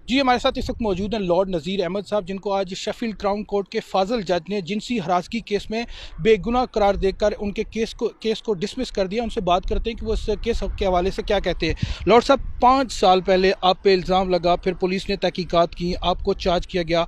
جی ہمارے ساتھ اس وقت موجود ہیں لارڈ نذیر احمد صاحب، جن کو آج شیفیلڈ کراؤن کورٹ کے فاضل جج نے جنسی ہراسگی کیس میں بے گناہ قرار دے کر ان کے کیس کو ڈسمس کر دیا۔ ان سے بات کرتے ہیں کہ وہ اس کیس کے حوالے سے کیا کہتے ہیں۔ لارڈ صاحب، 5 سال پہلے آپ پہ الزام لگا، پھر پولیس نے تحقیقات کی، آپ کو چارج کیا گیا۔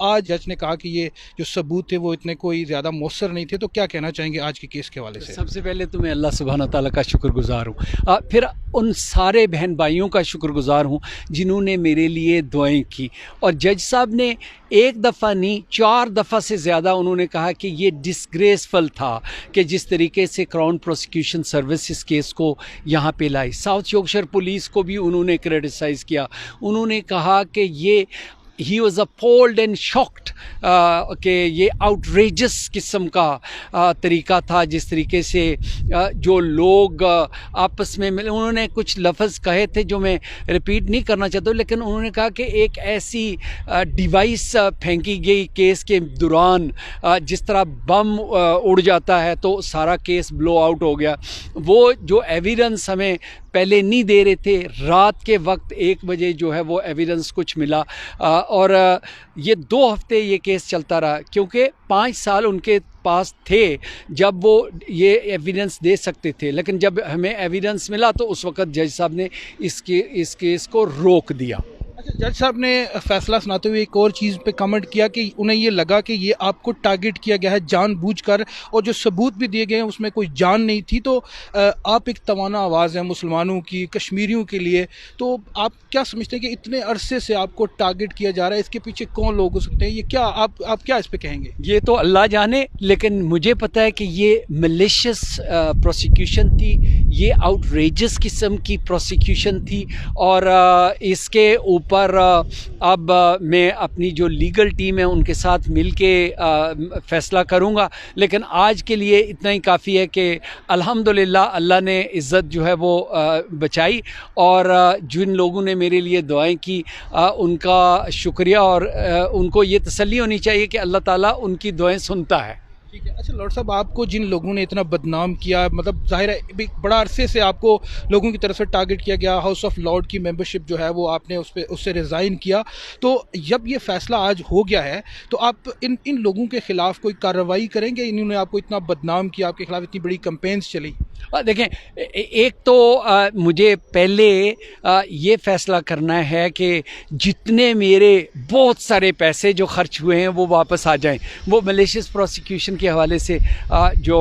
آج جج نے کہا کہ یہ جو ثبوت تھے وہ اتنے کوئی زیادہ مؤثر نہیں تھے، تو کیا کہنا چاہیں گے آج کے کیس کے حوالے سے؟ سب سے پہلے تو میں اللہ سبحانہ تعالیٰ کا شکر گزار ہوں، پھر ان سارے بہن بھائیوں کا شکر گزار ہوں جنہوں نے میرے لیے دعائیں کی، اور جج صاحب نے ایک دفعہ نہیں 4 دفعہ سے زیادہ انہوں نے کہا کہ یہ ڈسگریسفل تھا کہ جس طریقے سے کراؤن پروسیکیوشن سروس اس کیس کو یہاں پہ لائی۔ ساؤتھ یارکشائر پولیس کو بھی انہوں نے کرٹیسائز کیا، انہوں نے کہا کہ یہ ہی واز اپولڈ اینڈ شاکڈ کہ یہ آؤٹریجس قسم کا طریقہ تھا، جس طریقے سے جو لوگ آپس میں ملے۔ انہوں نے کچھ لفظ کہے تھے جو میں ریپیٹ نہیں کرنا چاہتا ہوں، لیکن انہوں نے کہا کہ ایک ایسی ڈیوائس پھینکی گئی کیس کے دوران، جس طرح بم اڑ جاتا ہے تو سارا کیس بلو آؤٹ ہو گیا۔ وہ جو ایویڈنس ہمیں پہلے نہیں دے رہے تھے، رات کے وقت 1 بجے جو ہے وہ ایویڈنس کچھ ملا، اور یہ 2 ہفتے یہ کیس چلتا رہا، کیونکہ 5 سال ان کے پاس تھے جب وہ یہ ایویڈنس دے سکتے تھے، لیکن جب ہمیں ایویڈنس ملا تو اس وقت جج صاحب نے اس کیس کو روک دیا۔ اچھا، جج صاحب نے فیصلہ سناتے ہوئے ایک اور چیز پہ کمنٹ کیا کہ انہیں یہ لگا کہ یہ آپ کو ٹارگٹ کیا گیا ہے جان بوجھ کر، اور جو ثبوت بھی دیے گئے ہیں اس میں کوئی جان نہیں تھی، تو آپ ایک توانا آواز ہیں مسلمانوں کی، کشمیریوں کے لیے، تو آپ کیا سمجھتے ہیں کہ اتنے عرصے سے آپ کو ٹارگٹ کیا جا رہا ہے، اس کے پیچھے کون لوگ ہو سکتے ہیں؟ یہ کیا آپ کیا اس پہ کہیں گے؟ یہ تو اللہ جانے، لیکن مجھے پتہ ہے کہ یہ ملیشیس پروسیکیوشن تھی، یہ آؤٹریجس قسم کی پروسیکیوشن تھی، اور اس کے اوپر اب میں اپنی جو لیگل ٹیم ہے ان کے ساتھ مل کے فیصلہ کروں گا، لیکن آج کے لیے اتنا ہی کافی ہے کہ الحمدللہ اللہ نے عزت جو ہے وہ بچائی، اور جن لوگوں نے میرے لیے دعائیں کی ان کا شکریہ، اور ان کو یہ تسلی ہونی چاہیے کہ اللہ تعالیٰ ان کی دعائیں سنتا ہے۔ ٹھیک ہے۔ اچھا لارڈ صاحب، آپ کو جن لوگوں نے اتنا بدنام کیا، مطلب ظاہر ہے ایک بڑا عرصے سے آپ کو لوگوں کی طرف سے ٹارگٹ کیا گیا، ہاؤس آف لارڈ کی ممبرشپ جو ہے وہ آپ نے اس سے ریزائن کیا، تو جب یہ فیصلہ آج ہو گیا ہے تو آپ ان لوگوں کے خلاف کوئی کارروائی کریں گے؟ انہوں نے آپ کو اتنا بدنام کیا، آپ کے خلاف اتنی بڑی کمپینز چلی۔ دیکھیں، ایک تو مجھے پہلے یہ فیصلہ کرنا ہے کہ جتنے میرے بہت سارے پیسے جو خرچ ہوئے ہیں وہ واپس آ جائیں۔ وہ ملیشیس پروسیکیوشن کے حوالے سے جو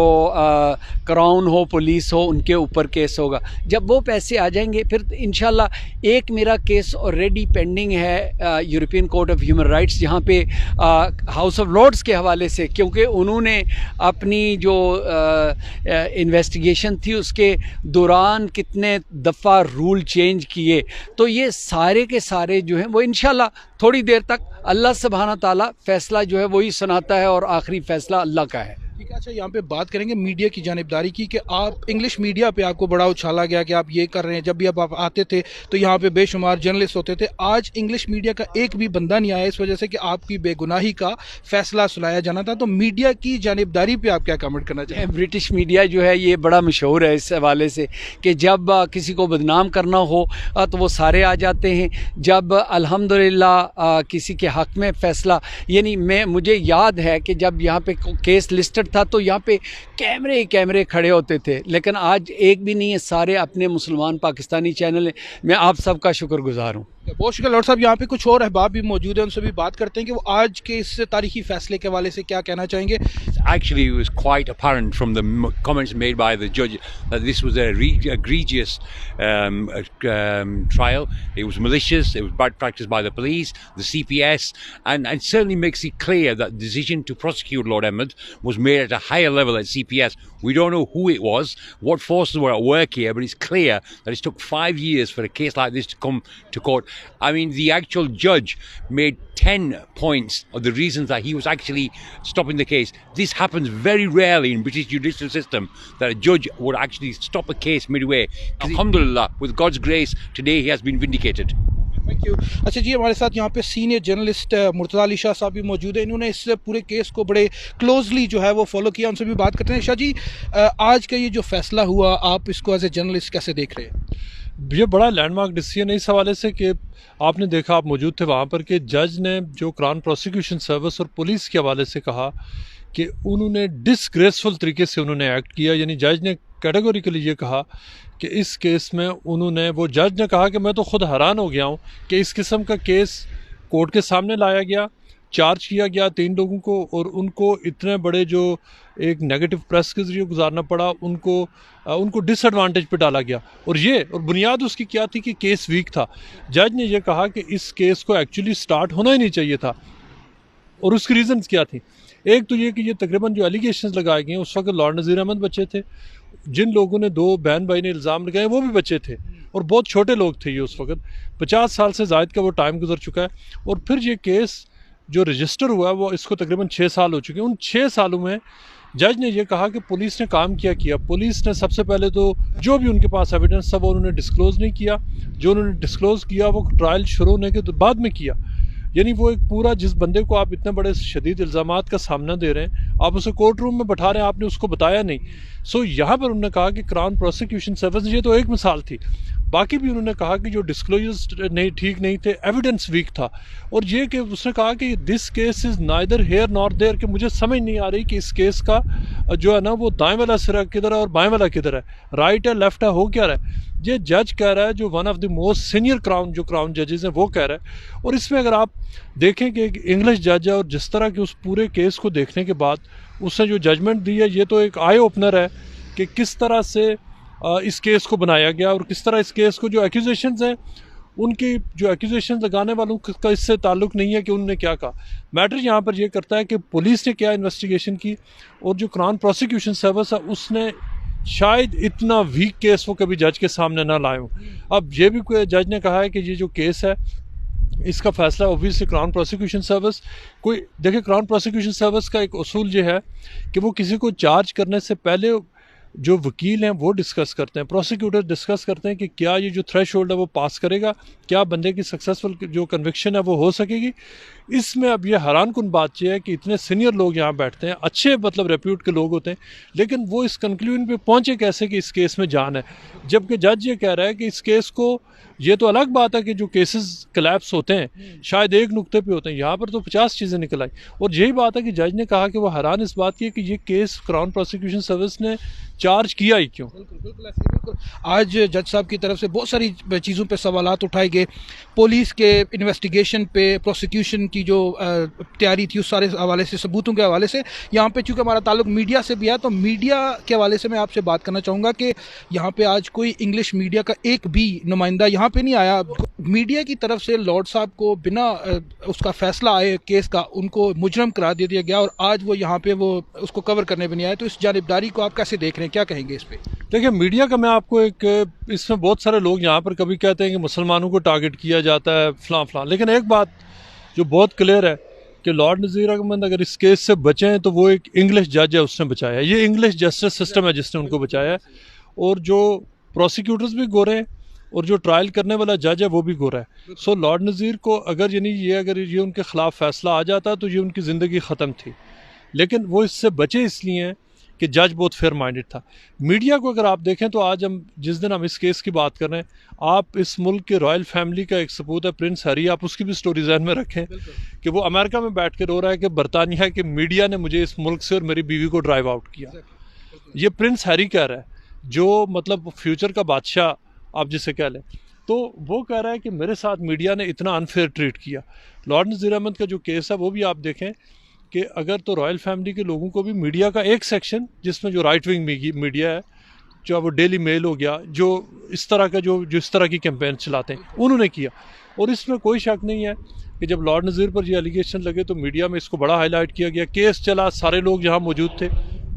کراؤن ہو، پولیس ہو، ان کے اوپر کیس ہوگا، جب وہ پیسے آ جائیں گے پھر انشاءاللہ ایک میرا کیس آلریڈی پینڈنگ ہے European court of human rights, جہاں پہ ہاؤس آف لارڈس کے حوالے سے، کیونکہ انہوں نے اپنی جو انویسٹیگیشن تھی اس کے دوران کتنے دفعہ رول چینج کیے، تو یہ سارے کے سارے جو ہیں وہ انشاءاللہ تھوڑی دیر تک اللہ سبحانہ تعالیٰ فیصلہ جو ہے وہی سناتا ہے، اور آخری فیصلہ اللہ کا ہے۔ ٹھیک ہے۔ اچھا، یہاں پہ بات کریں گے میڈیا کی جانبداری کی، کہ آپ انگلش میڈیا پہ آپ کو بڑا اچھالا گیا کہ آپ یہ کر رہے ہیں، جب بھی آپ آتے تھے تو یہاں پہ بے شمار جرنلسٹ ہوتے تھے۔ آج انگلش میڈیا کا ایک بھی بندہ نہیں آیا، اس وجہ سے کہ آپ کی بے گناہی کا فیصلہ سنایا جانا تھا، تو میڈیا کی جانبداری پہ آپ کیا کامنٹ کرنا چاہیں گے؟ برٹش میڈیا جو ہے یہ بڑا مشہور ہے اس حوالے سے کہ جب کسی کو بدنام کرنا ہو تو وہ سارے آ جاتے ہیں، جب الحمدللہ کسی کے حق میں فیصلہ، یعنی مجھے یاد ہے کہ جب یہاں پہ کیس لسٹڈ تھا تو یہاں پہ کیمرے کھڑے ہوتے تھے، لیکن آج ایک بھی نہیں ہے، سارے اپنے مسلمان پاکستانی چینل ہیں۔ میں آپ سب کا شکر گزار ہوں۔ بہت شکریہ لارڈ صاحب۔ یہاں پہ کچھ اور احباب بھی موجود ہیں، ان سے بھی بات کرتے ہیں کہ وہ آج کے اس تاریخی فیصلے کے حوالے سے کیا کہنا چاہیں گے۔ Actually, it was quite apparent from the comments made by the judge that this was a egregious trial. It was malicious, it was bad practice by the police, the CPS, and certainly makes it clear that the decision to prosecute Lord Ahmed was made at a higher level at CPS. We don't know who it was, what forces were at work here, but it's clear that it took 5 years for a case like this to come to court. I mean, the actual judge made 10 points of the reasons that he was actually stopping the case. This happens very rarely in British judicial system, that a judge would actually stop a case midway. Alhamdulillah, with God's grace, today he has been vindicated. Thank you. اچھا جی، ہمارے ساتھ یہاں پہ senior journalist Murtaza Ali Shah صاحب بھی موجود ہیں، انہوں نے اس پورے کیس کو بڑے کلوزلی جو ہے وہ فالو کیا، ان سے بھی بات کرتے ہیں۔ شاہ جی، آج کا یہ جو فیصلہ ہوا، آپ اس کو ایز اے جرنلسٹ کیسے دیکھ رہے ہیں؟ یہ بڑا لینڈ مارک ڈیسیژن ہے اس حوالے سے کہ آپ نے دیکھا، آپ موجود تھے وہاں پر، کہ جج نے جو کراؤن پروسیکیوشن سروس اور پولیس کے حوالے سے کہا کہ انہوں نے ڈسگریسفل طریقے سے انہوں نے ایکٹ کیا. یعنی جج نے کیٹیگوریکلی یہ کہا کہ اس کیس میں انہوں نے، وہ جج نے کہا کہ میں تو خود حیران ہو گیا ہوں کہ اس قسم کا کیس کورٹ کے سامنے لایا گیا، چارج کیا گیا 3 لوگوں کو، اور ان کو اتنے بڑے جو ایک نیگیٹو پریس کے ذریعے گزارنا پڑا، ان کو ڈس ایڈوانٹیج پہ ڈالا گیا. اور بنیاد اس کی کیا تھی کہ کیس ویک تھا. جج نے یہ کہا کہ اس کیس کو ایکچولی سٹارٹ ہونا ہی نہیں چاہیے تھا، اور اس کی ریزنز کیا تھی. ایک تو یہ کہ یہ تقریباً جو ایلیگیشنز لگائے گئے ہیں، اس وقت لارڈ نذیر احمد بچے تھے، جن لوگوں نے 2 بہن بھائی نے الزام لگائے وہ بھی بچے تھے، اور بہت چھوٹے لوگ تھے. یہ اس وقت 50 سال سے زائد کا وہ ٹائم گزر چکا ہے. اور پھر یہ کیس جو رجسٹر ہوا ہے وہ اس کو تقریباً 6 سال ہو چکے ہیں. ان 6 سالوں میں جج نے یہ کہا کہ پولیس نے کام کیا. پولیس نے سب سے پہلے تو جو بھی ان کے پاس ایویڈنس تھا وہ انہوں نے ڈسکلوز نہیں کیا. جو انہوں نے ڈسکلوز کیا وہ ٹرائل شروع ہونے کے بعد میں کیا. یعنی وہ ایک پورا، جس بندے کو آپ اتنے بڑے شدید الزامات کا سامنا دے رہے ہیں، آپ اسے کورٹ روم میں بٹھا رہے ہیں، آپ نے اس کو بتایا نہیں. یہاں پر انہوں نے کہا کہ کراؤن پروسیکیوشن سروس، یہ تو ایک مثال تھی، باقی بھی انہوں نے کہا کہ جو ڈسکلوجرز ٹھیک نہیں تھے، ایویڈنس ویک تھا. اور یہ کہ اس نے کہا کہ this case is neither here nor there, کہ مجھے سمجھ نہیں آ رہی کہ اس کیس کا جو ہے نا وہ دائیں والا سرا کدھر ہے اور بائیں والا کدھر ہے، رائٹ ہے لیفٹ ہے، ہو کیا رہا ہے. یہ جج کہہ رہا ہے، جو one of the most senior crown ججز ہیں وہ کہہ رہا ہے. اور اس میں اگر آپ دیکھیں کہ ایک انگلش جج ہے، اور جس طرح کہ اس پورے کیس کو دیکھنے کے بعد اس نے جو ججمنٹ دی ہے، یہ تو ایک آئی اوپنر ہے کہ کس طرح سے اس کیس کو بنایا گیا، اور کس طرح اس کیس کو جو ایکوزیشنز ہیں، ان کی جو ایکوزیشنز لگانے والوں کا اس سے تعلق نہیں ہے کہ انہوں نے کیا کہا. میٹر یہاں پر یہ کرتا ہے کہ پولیس نے کیا انویسٹیگیشن کی، اور جو کراؤن پروسیکیوشن سروس ہے اس نے شاید اتنا ویک کیس وہ کبھی جج کے سامنے نہ لائے ہوں. اب یہ بھی جج نے کہا ہے کہ یہ جو کیس ہے اس کا فیصلہ اوبویسلی کراؤن پروسیکیوشن سروس دیکھیں، کراؤن پروسیکیوشن سروس کا ایک اصول یہ ہے کہ وہ کسی کو چارج کرنے سے پہلے جو وکیل ہیں وہ ڈسکس کرتے ہیں، پروسیکیوٹر ڈسکس کرتے ہیں کہ کیا یہ جو تھریش ہولڈ ہے وہ پاس کرے گا، کیا بندے کی سکسیسفل جو کنوکشن ہے وہ ہو سکے گی. اس میں اب یہ حیران کن بات یہ ہے کہ اتنے سینئر لوگ یہاں بیٹھتے ہیں، اچھے مطلب ریپیوٹ کے لوگ ہوتے ہیں، لیکن وہ اس کنکلوژن پہ پہنچے کیسے کہ اس کیس میں جان ہے، جبکہ جج یہ کہہ رہا ہے کہ اس کیس کو، یہ تو الگ بات ہے کہ جو کیسز کلیپس ہوتے ہیں شاید ایک نقطے پہ ہوتے ہیں، یہاں پر تو 50 چیزیں نکل آئی. اور یہی بات ہے کہ جج نے کہا کہ وہ حیران اس بات کی ہے کہ یہ کیس کراؤن پروسیکیوشن سروس نے چارج کیا ہی کیوں. بالکل. آج جج صاحب کی طرف سے بہت ساری چیزوں پہ سوالات اٹھائے گئے، پولیس کے انویسٹیگیشن پہ، پروسیکیوشن کی جو تیاری تھی اس سارے حوالے سے، ثبوتوں کے حوالے سے. یہاں پہ چونکہ ہمارا تعلق میڈیا سے بھی ہے، تو میڈیا کے حوالے سے میں آپ سے بات کرنا چاہوں گا کہ یہاں پہ آج کوئی انگلش میڈیا کا ایک بھی نمائندہ یہاں پہ نہیں آیا. میڈیا کی طرف سے لارڈ صاحب کو بنا اس کا فیصلہ آئے کیس کا ان کو مجرم قرار دے دیا گیا، اور آج وہ یہاں پہ وہ اس کو کور کرنے بھی نہیں آئے. تو اس جانبداری کو آپ کیسے دیکھ رہے ہیں، کیا کہیں گے اس پہ؟ دیکھیں، میڈیا کا میں آپ کو اس میں بہت سارے لوگ یہاں پر کبھی کہتے ہیں کہ مسلمانوں کو ٹارگٹ کیا جاتا ہے فلاں، لیکن ایک بات جو بہت کلیئر ہے کہ لارڈ نذیر احمد اگر اس کیس سے بچے ہیں تو وہ ایک انگلش جج ہے، اس نے بچایا ہے. یہ انگلش جسٹس سسٹم ہے جس نے ان کو بچایا ہے، اور جو پروسیکیوٹرز بھی گورے ہیں اور جو ٹرائل کرنے والا جج ہے وہ بھی گورا ہے. لارڈ نذیر کو اگر یہ ان کے خلاف فیصلہ آ جاتا تو یہ ان کی زندگی ختم تھی، لیکن وہ اس سے بچے اس لیے ہیں کہ جج بہت فیئر مائنڈڈ تھا. میڈیا کو اگر آپ دیکھیں تو آج جس دن ہم اس کیس کی بات کر رہے ہیں، آپ اس ملک کے رائل فیملی کا ایک سپوت ہے پرنس ہیری، آپ اس کی بھی سٹوری ذہن میں رکھیں کہ وہ امریکہ میں بیٹھ کے رو رہا ہے کہ برطانیہ کے میڈیا نے مجھے اس ملک سے اور میری بیوی کو ڈرائیو آؤٹ کیا. یہ پرنس ہیری کہہ رہا ہے، جو مطلب فیوچر کا بادشاہ آپ جسے کہہ لیں، تو وہ کہہ رہا ہے کہ میرے ساتھ میڈیا نے اتنا انفیئر ٹریٹ کیا. لارڈ نذیر احمد کا جو کیس ہے وہ بھی آپ دیکھیں کہ اگر تو رائل فیملی کے لوگوں کو بھی میڈیا کا ایک سیکشن جس میں جو رائٹ ونگ میڈیا ہے، جو وہ ڈیلی میل ہو گیا، جو اس طرح کا جو اس طرح کی کیمپین چلاتے ہیں، انہوں نے کیا. اور اس میں کوئی شک نہیں ہے کہ جب لارڈ نذیر پر یہ ایلیگیشن لگے تو میڈیا میں اس کو بڑا ہائی لائٹ کیا گیا، کیس چلا، سارے لوگ یہاں موجود تھے.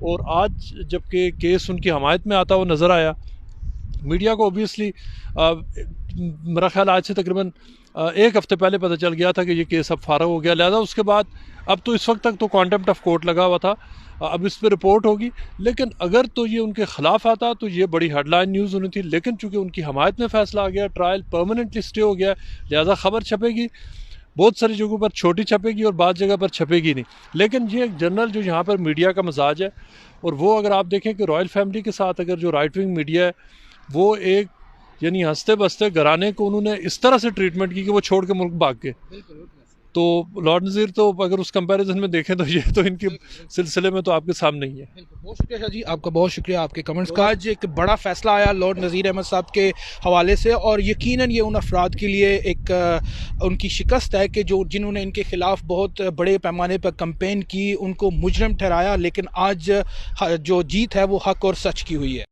اور آج جب کہ کیس ان کی حمایت میں آتا وہ نظر آیا، میڈیا کو اوبیسلی میرا خیال آج سے تقریباً 1 ہفتے پہلے پتہ چل گیا تھا کہ یہ کیس اب فارغ ہو گیا. لہذا اس کے بعد اب تو اس وقت تک تو کانٹیمپٹ آف کورٹ لگا ہوا تھا، اب اس پہ رپورٹ ہوگی. لیکن اگر تو یہ ان کے خلاف آتا تو یہ بڑی ہیڈ لائن نیوز ہونی تھی، لیکن چونکہ ان کی حمایت میں فیصلہ آ گیا، ٹرائل پرماننٹلی اسٹے ہو گیا، لہذا خبر چھپے گی، بہت ساری جگہوں پر چھوٹی چھپے گی اور بعض جگہ پر چھپے گی نہیں. لیکن یہ ایک جنرل جو یہاں پر میڈیا کا مزاج ہے، اور وہ اگر آپ دیکھیں کہ رائل فیملی کے ساتھ اگر جو رائٹ ونگ میڈیا ہے وہ ایک یعنی ہنستے بستے گھرانے کو انہوں نے اس طرح سے ٹریٹمنٹ کی کہ وہ چھوڑ کے ملک بھاگ گئے. تو لارڈ نذیر تو اگر اس کمپیریزن میں دیکھیں تو یہ تو ان کے سلسلے میں تو آپ کے سامنے ہی ہے. بہت شکریہ شاہ جی, آپ کا بہت شکریہ آپ کے کمنٹس کا. آج ایک بڑا فیصلہ آیا لارڈ نذیر احمد صاحب کے حوالے سے, اور یقیناً یہ ان افراد کے لیے ایک ان کی شکست ہے کہ جنہوں نے ان کے خلاف بہت بڑے پیمانے پر کمپین کی, ان کو مجرم ٹھہرایا, لیکن آج جو جیت ہے وہ حق اور سچ کی ہوئی ہے.